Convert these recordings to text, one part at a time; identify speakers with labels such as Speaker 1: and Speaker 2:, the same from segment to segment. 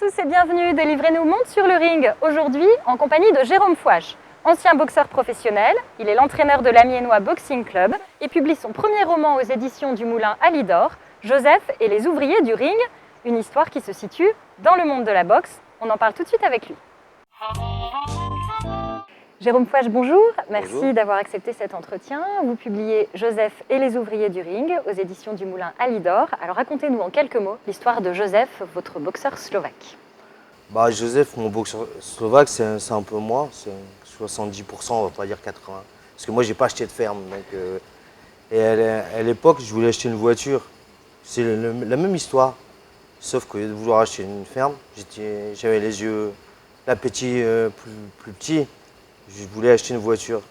Speaker 1: tous et bienvenue de Livrez-nous monte sur le ring, aujourd'hui en compagnie de Jérôme Fouache. Ancien boxeur professionnel, il est l'entraîneur de l'Amiénois Boxing Club et publie son premier roman aux éditions du Moulin à Lidor, Joseph et les ouvriers du ring, une histoire qui se situe dans le monde de la boxe. On en parle tout de suite avec lui. Jérôme Fouache, bonjour. Merci d'avoir accepté cet entretien. Vous publiez Joseph et les ouvriers du ring aux éditions du Moulin à Lidor. Alors racontez-nous en quelques mots l'histoire de Joseph, votre boxeur slovaque.
Speaker 2: Joseph, mon boxeur slovaque, c'est un peu moi, c'est 70%, on va pas dire 80%. Parce que moi, j'ai pas acheté de ferme. Et à l'époque, je voulais acheter une voiture. C'est la même histoire. Sauf qu'au lieu de vouloir acheter une ferme, j'avais les yeux, l'appétit plus petit. Je voulais acheter une voiture.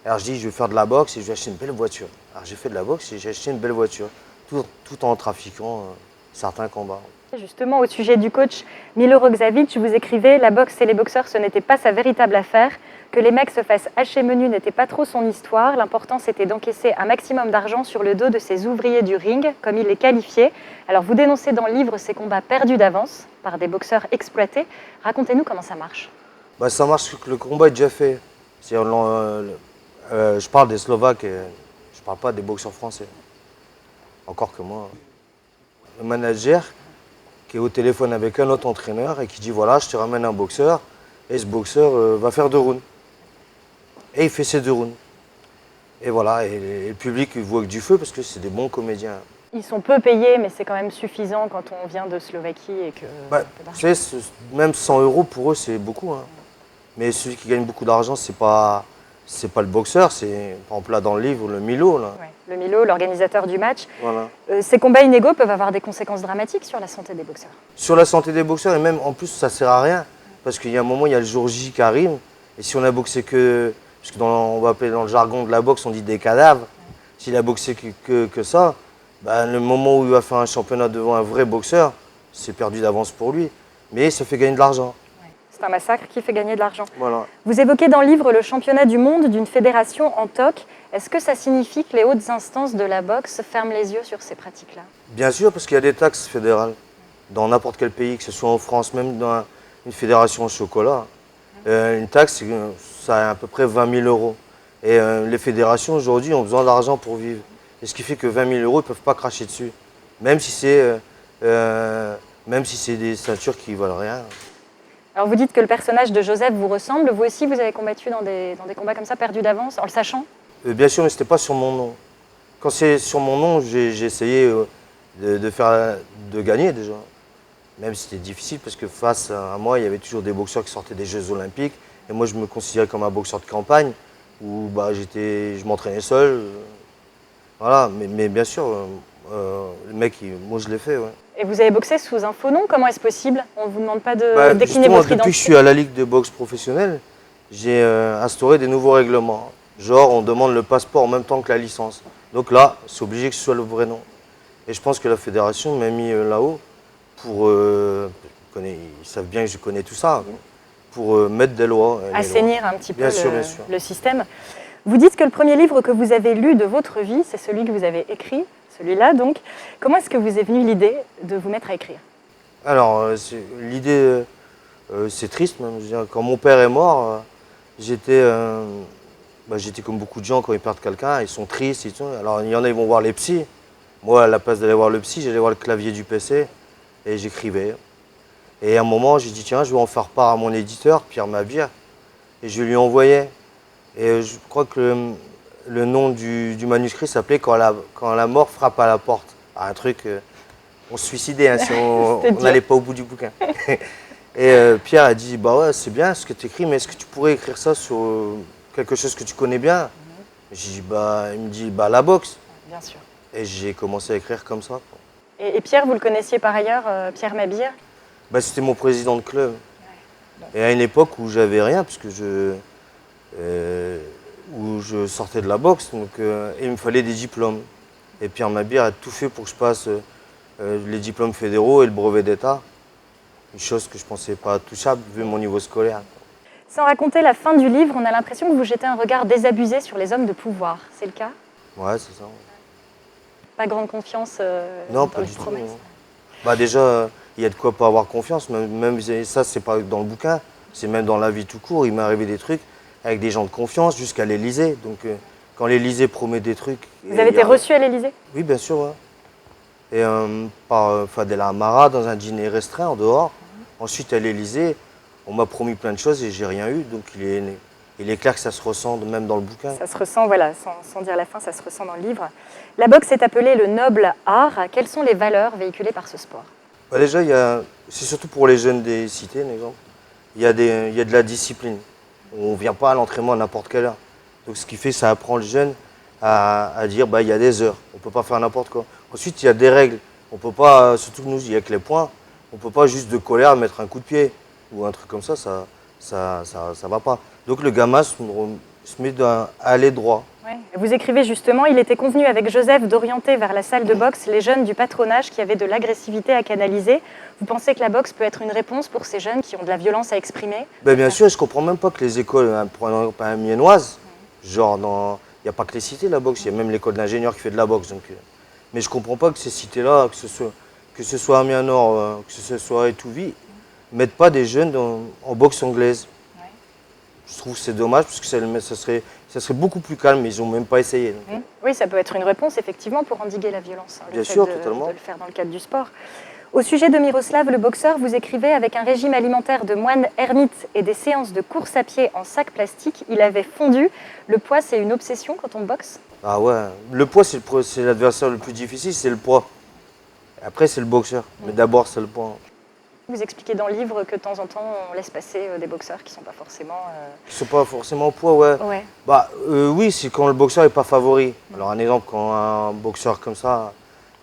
Speaker 2: Alors je dis, je vais faire de la boxe et je vais acheter une belle voiture. Alors j'ai fait de la boxe et j'ai acheté une belle voiture, tout en trafiquant certains combats.
Speaker 1: Justement, au sujet du coach Milo Rogzavic, vous écrivez « La boxe et les boxeurs, ce n'était pas sa véritable affaire. Que les mecs se fassent hacher menu n'était pas trop son histoire. L'important, c'était d'encaisser un maximum d'argent sur le dos de ces ouvriers du ring, comme il les qualifiait. » Alors vous dénoncez dans le livre ces combats perdus d'avance par des boxeurs exploités. Racontez-nous comment ça marche.
Speaker 2: Ça marche que le combat est déjà fait. Je parle des Slovaques et je parle pas des boxeurs français. Encore que moi. Le manager qui est au téléphone avec un autre entraîneur et qui dit voilà, je te ramène un boxeur et ce boxeur va faire 2 rounds. Et il fait ses 2 rounds. Et voilà, et le public il voit que du feu parce que c'est des bons comédiens.
Speaker 1: Ils sont peu payés, mais c'est quand même suffisant quand on vient de Slovaquie et que...
Speaker 2: Même 100 € pour eux, c'est beaucoup. Hein. Mais celui qui gagne beaucoup d'argent, c'est pas le boxeur, c'est par exemple là dans le livre, le Milo. Là.
Speaker 1: Ouais, le Milo, l'organisateur du match.
Speaker 2: Voilà.
Speaker 1: Ces combats inégaux peuvent avoir des conséquences dramatiques sur la santé des boxeurs.
Speaker 2: Sur la santé des boxeurs, et même en plus, ça sert à rien. Parce qu'il y a un moment, il y a le jour J qui arrive. Et si on a boxé que... Parce que on va appeler dans le jargon de la boxe, on dit des cadavres. S'il a boxé que ça, le moment où il va faire un championnat devant un vrai boxeur, c'est perdu d'avance pour lui. Mais ça fait gagner de l'argent.
Speaker 1: C'est un massacre qui fait gagner de l'argent.
Speaker 2: Voilà.
Speaker 1: Vous évoquez dans le livre le championnat du monde d'une fédération en TOC. Est-ce que ça signifie que les hautes instances de la boxe ferment les yeux sur ces pratiques-là?
Speaker 2: Bien sûr, parce qu'il y a des taxes fédérales dans n'importe quel pays, que ce soit en France, même dans une fédération au chocolat. Une taxe, ça a à peu près 20 000 €. Et les fédérations aujourd'hui ont besoin d'argent pour vivre. Et ce qui fait que 20 000 € ils ne peuvent pas cracher dessus. Même si c'est des ceintures qui ne valent rien.
Speaker 1: Alors vous dites que le personnage de Joseph vous ressemble. Vous aussi, vous avez combattu dans des combats comme ça, perdus d'avance, en le sachant?
Speaker 2: Bien sûr, mais ce n'était pas sur mon nom. Quand c'est sur mon nom, j'ai essayé de gagner déjà. Même si c'était difficile, parce que face à moi, il y avait toujours des boxeurs qui sortaient des Jeux Olympiques. Et moi, je me considérais comme un boxeur de campagne, où je m'entraînais seul. Voilà, mais bien sûr, le mec, moi, je l'ai fait. Ouais.
Speaker 1: Et vous avez boxé sous un faux nom? Comment est-ce possible? On ne vous demande pas de décliner votre identité?
Speaker 2: Depuis que je suis à la Ligue de boxe professionnelle, j'ai instauré des nouveaux règlements. Genre, on demande le passeport en même temps que la licence. Donc là, c'est obligé que ce soit le vrai nom. Et je pense que la fédération m'a mis là-haut pour... ils savent bien que je connais tout ça. Pour mettre des lois.
Speaker 1: Assainir un petit peu
Speaker 2: bien sûr.
Speaker 1: le système. Vous dites que le premier livre que vous avez lu de votre vie, c'est celui que vous avez écrit, celui-là donc. Comment est-ce que vous est venue l'idée de vous mettre à écrire?
Speaker 2: Alors, l'idée, c'est triste même. Je veux dire, quand mon père est mort, j'étais comme beaucoup de gens quand ils perdent quelqu'un, ils sont tristes et tout. Alors, il y en a, ils vont voir les psys. Moi, à la place d'aller voir le psy, j'allais voir le clavier du PC et j'écrivais. Et à un moment, j'ai dit, tiens, je vais en faire part à mon éditeur, Pierre Mabir, et je lui envoyais. Et je crois que le nom du manuscrit s'appelait quand la mort frappe à la porte. Un truc, on se suicidait hein, si on n'allait pas au bout du bouquin. Et Pierre a dit, ouais, c'est bien ce que tu écris, mais est-ce que tu pourrais écrire ça sur quelque chose que tu connais bien? J'ai dit, il me dit, la boxe.
Speaker 1: Bien sûr.
Speaker 2: Et j'ai commencé à écrire comme ça.
Speaker 1: Et Pierre, vous le connaissiez par ailleurs, Pierre Mabir?
Speaker 2: C'était mon président de club. Ouais. Et à une époque où j'avais rien, parce que où je sortais de la boxe, donc il me fallait des diplômes. Et Pierre Mabir a tout fait pour que je passe les diplômes fédéraux et le brevet d'État. Une chose que je ne pensais pas touchable vu mon niveau scolaire.
Speaker 1: Sans raconter la fin du livre, on a l'impression que vous jetez un regard désabusé sur les hommes de pouvoir. C'est le cas?
Speaker 2: Ouais, c'est ça.
Speaker 1: Pas grande confiance
Speaker 2: non,
Speaker 1: dans
Speaker 2: pas
Speaker 1: les
Speaker 2: du
Speaker 1: promesses?
Speaker 2: tout. Déjà, il y a de quoi pas avoir confiance. Même ça, c'est pas dans le bouquin, c'est même dans la vie tout court. Il m'est arrivé des trucs avec des gens de confiance jusqu'à l'Élysée. Donc, quand l'Élysée promet des trucs.
Speaker 1: Vous avez été reçu à l'Élysée?
Speaker 2: Oui, bien sûr. Ouais. Et par Fadela Amara dans un dîner restreint en dehors. Ensuite, à l'Élysée, on m'a promis plein de choses et j'ai rien eu. Donc, il est clair que ça se ressent même dans le bouquin.
Speaker 1: Ça se ressent, voilà, sans dire la fin, ça se ressent dans le livre. La boxe est appelée le noble art. Quelles sont les valeurs véhiculées par ce sport?
Speaker 2: Bah déjà, c'est surtout pour les jeunes des cités, par exemple. Il y a de la discipline. On ne vient pas à l'entraînement à n'importe quelle heure. Donc, ce qui fait, ça apprend le jeune à dire bah, il y a des heures. On ne peut pas faire n'importe quoi. Ensuite, il y a des règles. On peut pas, surtout nous, il y a que les points. On ne peut pas juste de colère mettre un coup de pied ou un truc comme ça, ça va pas. Donc le gamin se met à aller droit.
Speaker 1: Ouais. Vous écrivez justement, il était convenu avec Joseph d'orienter vers la salle de boxe les jeunes du patronage qui avaient de l'agressivité à canaliser. Vous pensez que la boxe peut être une réponse pour ces jeunes qui ont de la violence à exprimer?
Speaker 2: Bien sûr, je ne comprends même pas que les écoles, par exemple amiénoises, genre il n'y a pas que les cités la boxe, il y a même l'école d'ingénieurs qui fait de la boxe. Donc, mais je ne comprends pas que ces cités-là, que ce soit Amiens Nord, que ce soit Étouville, ne mettent pas des jeunes en boxe anglaise. Ouais. Je trouve que c'est dommage parce que ça serait beaucoup plus calme, mais ils n'ont même pas essayé. Donc.
Speaker 1: Oui, ça peut être une réponse effectivement pour endiguer la violence.
Speaker 2: Bien sûr, totalement.
Speaker 1: De le faire dans le cadre du sport. Au sujet de Miroslav, le boxeur, vous écrivez avec un régime alimentaire de moine ermite et des séances de course à pied en sac plastique, il avait fondu. Le poids, c'est une obsession quand on boxe?
Speaker 2: Ah ouais, le poids, c'est l'adversaire le plus difficile, c'est le poids. Après, c'est le boxeur, mais d'abord, c'est le poids.
Speaker 1: Vous expliquez dans le livre que de temps en temps, on laisse passer des boxeurs qui ne sont pas forcément...
Speaker 2: Qui ne sont pas forcément au poids, ouais. Oui, c'est quand le boxeur n'est pas favori. Alors un exemple, quand un boxeur comme ça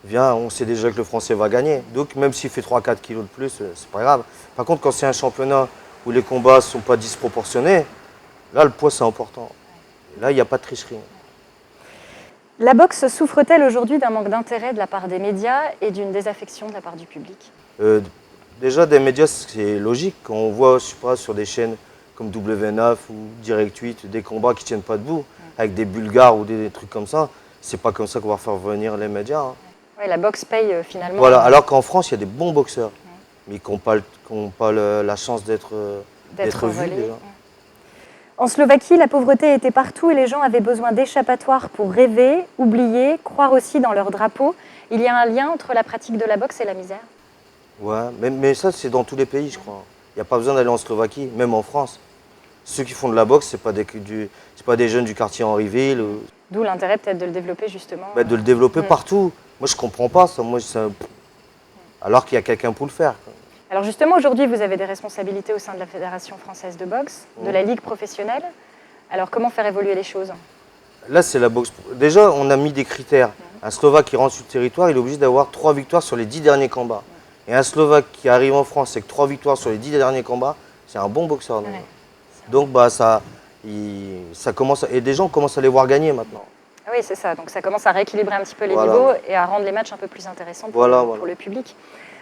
Speaker 2: vient, on sait déjà que le Français va gagner. Donc même s'il fait 3-4 kilos de plus, c'est pas grave. Par contre, quand c'est un championnat où les combats ne sont pas disproportionnés, là, le poids, c'est important. Et là, il n'y a pas de tricherie.
Speaker 1: La boxe souffre-t-elle aujourd'hui d'un manque d'intérêt de la part des médias et d'une désaffection de la part du public?
Speaker 2: Déjà, des médias, c'est logique. Quand on voit, je sais pas, sur des chaînes comme W9 ou Direct 8, des combats qui ne tiennent pas debout, avec des Bulgares ou des trucs comme ça, c'est pas comme ça qu'on va faire venir les médias. Hein.
Speaker 1: Ouais, la boxe paye finalement.
Speaker 2: Voilà, alors qu'en France, il y a des bons boxeurs, mais qui n'ont pas la chance d'être vus déjà.
Speaker 1: En Slovaquie, la pauvreté était partout et les gens avaient besoin d'échappatoires pour rêver, oublier, croire aussi dans leur drapeau. Il y a un lien entre la pratique de la boxe et la misère?
Speaker 2: Ouais, mais ça, c'est dans tous les pays, je crois. Il n'y a pas besoin d'aller en Slovaquie, même en France. Ceux qui font de la boxe, ce n'est pas des jeunes du quartier Henryville.
Speaker 1: D'où l'intérêt peut-être de le développer justement.
Speaker 2: De le développer partout. Moi, je ne comprends pas ça. Alors qu'il y a quelqu'un pour le faire.
Speaker 1: Alors justement, aujourd'hui, vous avez des responsabilités au sein de la Fédération française de boxe, de la Ligue professionnelle. Alors comment faire évoluer les choses?
Speaker 2: Là, c'est la boxe. Déjà, on a mis des critères. Un Slovaque qui rentre sur le territoire, il est obligé d'avoir 3 victoires sur les 10 derniers combats. Et un Slovaque qui arrive en France avec 3 victoires sur les 10 derniers combats, c'est un bon boxeur. Ouais. Donc ça commence et des gens commencent à les voir gagner maintenant.
Speaker 1: Oui, c'est ça. Donc ça commence à rééquilibrer un petit peu les niveaux et à rendre les matchs un peu plus intéressants pour le public.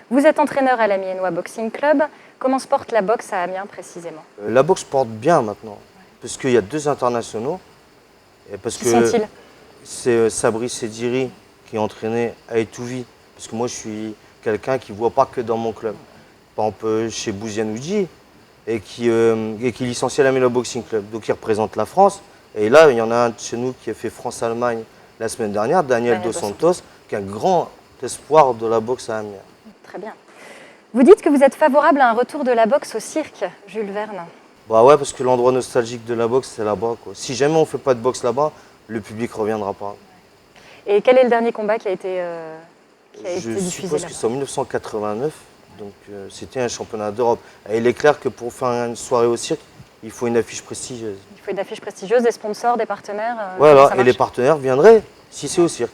Speaker 1: Vous êtes entraîneur à l'Amiénois Boxing Club. Comment se porte la boxe à Amiens précisément? La
Speaker 2: boxe porte bien maintenant, parce qu'il y a 2 internationaux. Et parce
Speaker 1: qui sont-ils?
Speaker 2: C'est Sabri Sediri qui est entraîné à Étouville, parce que moi je suis quelqu'un qui ne voit pas que dans mon club. Par exemple, chez Bouzianoudji, et qui est licencié à l'Amiénois Boxing Club. Donc il représente la France. Et là, il y en a un chez nous qui a fait France-Allemagne la semaine dernière, Daniel Dos Santos, qui est un grand espoir de la boxe à Amiens.
Speaker 1: Très bien. Vous dites que vous êtes favorable à un retour de la boxe au cirque, Jules Verne?
Speaker 2: Bah ouais, parce que l'endroit nostalgique de la boxe, c'est là-bas. Si jamais on ne fait pas de boxe là-bas, le public ne reviendra pas. Et
Speaker 1: quel est le dernier combat qui a été diffusé?
Speaker 2: Je suppose que c'est en 1989, donc c'était un championnat d'Europe. Et il est clair que pour faire une soirée au cirque, il faut une affiche prestigieuse.
Speaker 1: Il faut une affiche prestigieuse, des sponsors, des partenaires.
Speaker 2: Voilà, et les partenaires viendraient si c'est au cirque.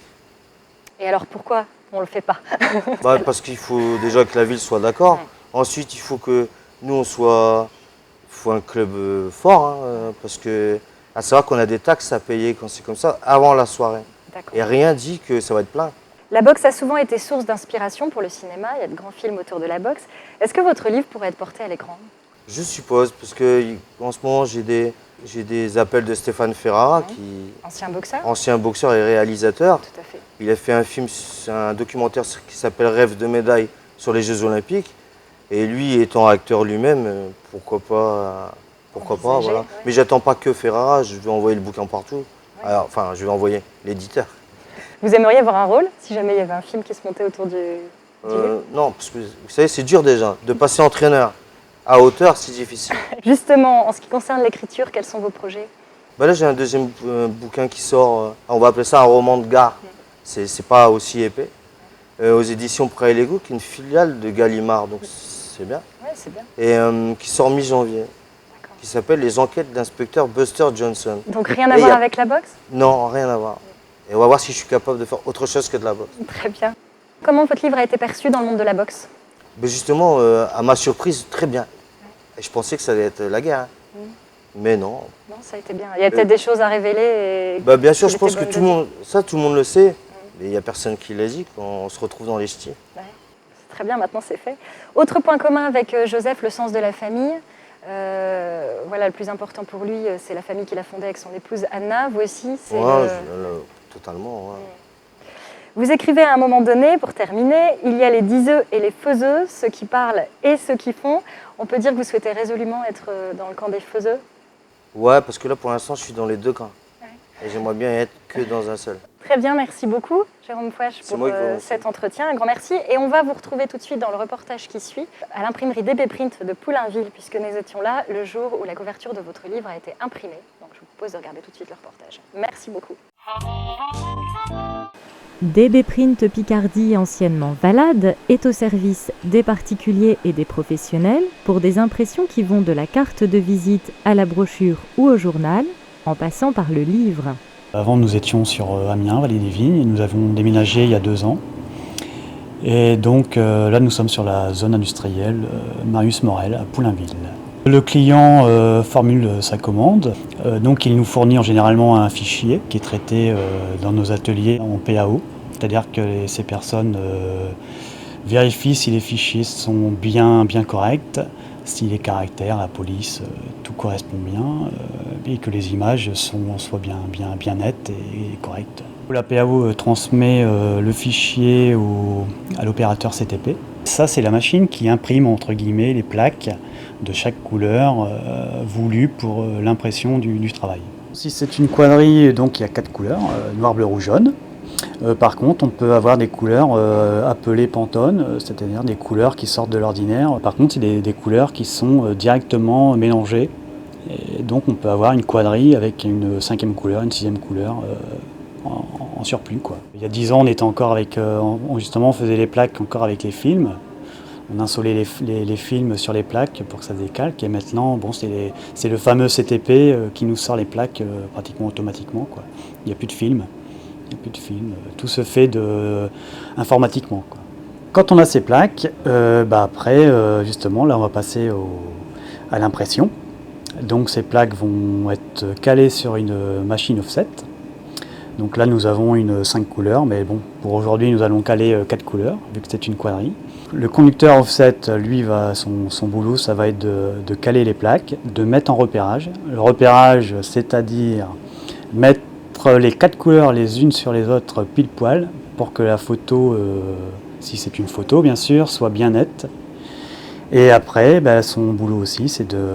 Speaker 1: Et alors pourquoi on ne le fait pas?
Speaker 2: Parce qu'il faut déjà que la ville soit d'accord. Ensuite, il faut que nous, on soit... Il faut un club fort, parce que à savoir qu'on a des taxes à payer quand c'est comme ça, avant la soirée. Et rien dit que ça va être plein.
Speaker 1: La boxe a souvent été source d'inspiration pour le cinéma. Il y a de grands films autour de la boxe. Est-ce que votre livre pourrait être porté à l'écran? Je
Speaker 2: suppose, parce qu'en ce moment, j'ai des appels de Stéphane Ferrara, ancien boxeur et réalisateur.
Speaker 1: Tout à fait.
Speaker 2: Il a fait un film, un documentaire qui s'appelle Rêve de médaille sur les Jeux Olympiques. Et lui, étant acteur lui-même, pourquoi pas,
Speaker 1: Envisager,
Speaker 2: voilà.
Speaker 1: ouais.
Speaker 2: Mais j'attends pas que Ferrara, je vais envoyer le bouquin partout. Alors, enfin, je vais envoyer l'éditeur.
Speaker 1: Vous aimeriez avoir un rôle si jamais il y avait un film qui se montait autour du livre?
Speaker 2: Non, parce que vous savez, c'est dur déjà. De passer entraîneur à hauteur, c'est difficile.
Speaker 1: Justement, en ce qui concerne l'écriture, quels sont vos projets?
Speaker 2: Bah là, j'ai un deuxième bouquin qui sort. On va appeler ça un roman de gare. C'est pas aussi épais. Aux éditions Prêt et Lego, qui est une filiale de Gallimard, donc c'est bien.
Speaker 1: Oui, c'est bien.
Speaker 2: Et qui sort mi-janvier,
Speaker 1: D'accord.
Speaker 2: qui s'appelle Les enquêtes d'inspecteur Buster Johnson.
Speaker 1: Donc rien à
Speaker 2: Et
Speaker 1: voir
Speaker 2: y a-
Speaker 1: avec la boxe?
Speaker 2: Non, rien à voir. Et on va voir si je suis capable de faire autre chose que de la boxe.
Speaker 1: Très bien. Comment votre livre a été perçu dans le monde de la boxe?
Speaker 2: Mais justement, à ma surprise, très bien. Et je pensais que ça allait être la guerre. Hein. Mais non.
Speaker 1: Non, ça a été bien. Il y a peut-être des choses à révéler.
Speaker 2: Bah, bien sûr,
Speaker 1: qu'il
Speaker 2: je pense
Speaker 1: était
Speaker 2: que
Speaker 1: bonne de
Speaker 2: tout le monde le sait. Mais il n'y a personne qui l'a dit quand on se retrouve dans les ch'tis.
Speaker 1: Ouais, c'est très bien, maintenant c'est fait. Autre point commun avec Joseph, le sens de la famille. Voilà, le plus important pour lui, c'est la famille qu'il a fondée avec son épouse Anna. Vous aussi, c'est
Speaker 2: Ouais, totalement. Ouais.
Speaker 1: Vous écrivez à un moment donné, pour terminer, il y a les diseux et les faiseux, ceux qui parlent et ceux qui font. On peut dire que vous souhaitez résolument être dans le camp des faiseux?
Speaker 2: Ouais, parce que là, pour l'instant, je suis dans les deux camps.
Speaker 1: Ouais.
Speaker 2: Et j'aimerais bien être que dans un seul.
Speaker 1: Très bien, merci beaucoup, Jérôme Fouache,
Speaker 2: C'est
Speaker 1: pour
Speaker 2: moi qui vous remercie.
Speaker 1: cet entretien. Un grand merci. Et on va vous retrouver tout de suite dans le reportage qui suit, à l'imprimerie DB Print de Poulainville, puisque nous étions là le jour où la couverture de votre livre a été imprimée. Donc je vous propose de regarder tout de suite le reportage. Merci beaucoup.
Speaker 3: DB Print Picardie, anciennement Valade, est au service des particuliers et des professionnels pour des impressions qui vont de la carte de visite à la brochure ou au journal, en passant par le livre.
Speaker 4: Avant, nous étions sur Amiens, Vallée des Vignes, et nous avons déménagé il y a 2 ans. Et donc là, nous sommes sur la zone industrielle Marius Morel à Poulainville. Le client formule sa commande, donc il nous fournit généralement un fichier qui est traité dans nos ateliers en PAO, c'est-à-dire que ces personnes vérifient si les fichiers sont bien corrects, si les caractères, la police, tout correspond bien, et que les images soient bien nettes et correctes. La PAO transmet le fichier à l'opérateur CTP. Ça, c'est la machine qui imprime entre guillemets les plaques de chaque couleur voulue pour l'impression du travail. Si c'est une quadrille, donc il y a 4 couleurs, noir, bleu, rouge, jaune. Par contre, on peut avoir des couleurs appelées Pantone, c'est-à-dire des couleurs qui sortent de l'ordinaire. Par contre, c'est des couleurs qui sont directement mélangées. Et donc, on peut avoir une quadrille avec une 5e couleur, une 6e couleur en surplus, quoi. Il y a 10 ans, on était encore avec, justement, on faisait les plaques encore avec les films. On insolait les films sur les plaques pour que ça décalque. Et maintenant, bon, c'est le fameux CTP qui nous sort les plaques pratiquement automatiquement, quoi. Il n'y a plus de film. Tout se fait informatiquement, quoi. Quand on a ces plaques, après, justement, là, on va passer à l'impression. Donc, ces plaques vont être calées sur une machine offset. Donc là, nous avons une 5 couleurs, mais bon, pour aujourd'hui, nous allons caler 4 couleurs, vu que c'est une quadrille. Le conducteur offset, lui, son boulot, ça va être de caler les plaques, de mettre en repérage. Le repérage, c'est-à-dire mettre les 4 couleurs les unes sur les autres pile poil pour que la photo, si c'est une photo bien sûr, soit bien nette. Et après, son boulot aussi, c'est de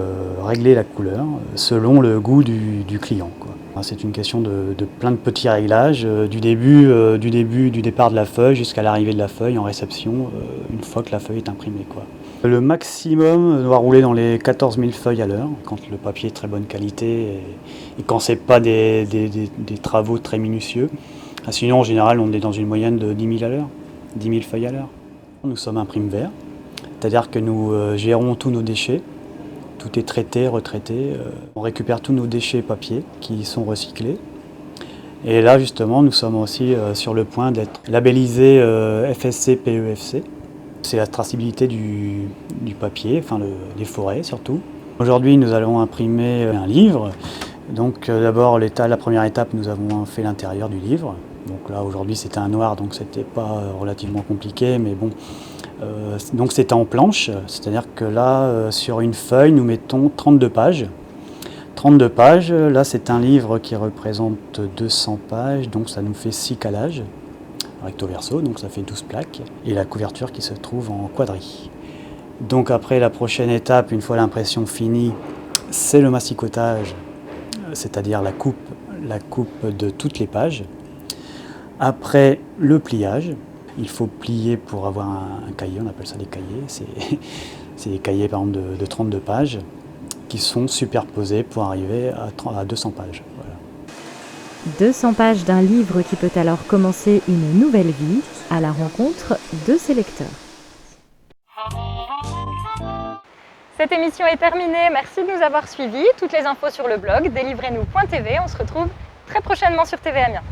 Speaker 4: régler la couleur selon le goût du client, quoi. C'est une question de plein de petits réglages, du départ de la feuille jusqu'à l'arrivée de la feuille en réception, une fois que la feuille est imprimée, quoi. Le maximum doit rouler dans les 14 000 feuilles à l'heure, quand le papier est de très bonne qualité et quand ce n'est pas des travaux très minutieux. Sinon, en général, on est dans une moyenne de 10 000 à l'heure, 10 000 feuilles à l'heure. Nous sommes un prime vert, c'est-à-dire que nous gérons tous nos déchets. Tout est traité, retraité. On récupère tous nos déchets papier qui sont recyclés. Et là, justement, nous sommes aussi sur le point d'être labellisés FSC PEFC. C'est la traçabilité du papier, enfin des forêts surtout. Aujourd'hui, nous allons imprimer un livre. Donc d'abord, la première étape, nous avons fait l'intérieur du livre. Donc là, aujourd'hui, c'était un noir, donc c'était pas relativement compliqué, mais bon. Donc c'était en planche, c'est-à-dire que là, sur une feuille, nous mettons 32 pages. 32 pages, là c'est un livre qui représente 200 pages, donc ça nous fait 6 calages. recto verso, donc ça fait 12 plaques, et la couverture qui se trouve en quadri. Donc après, la prochaine étape, une fois l'impression finie, c'est le masticotage, c'est-à-dire la coupe de toutes les pages. Après, le pliage. Il faut plier pour avoir un cahier, on appelle ça des cahiers. C'est des cahiers par exemple de 32 pages qui sont superposés pour arriver à 200 pages. Voilà.
Speaker 3: 200 pages d'un livre qui peut alors commencer une nouvelle vie à la rencontre de ses lecteurs.
Speaker 1: Cette émission est terminée, merci de nous avoir suivis. Toutes les infos sur le blog délivrez-nous.tv. On se retrouve très prochainement sur TV Amiens.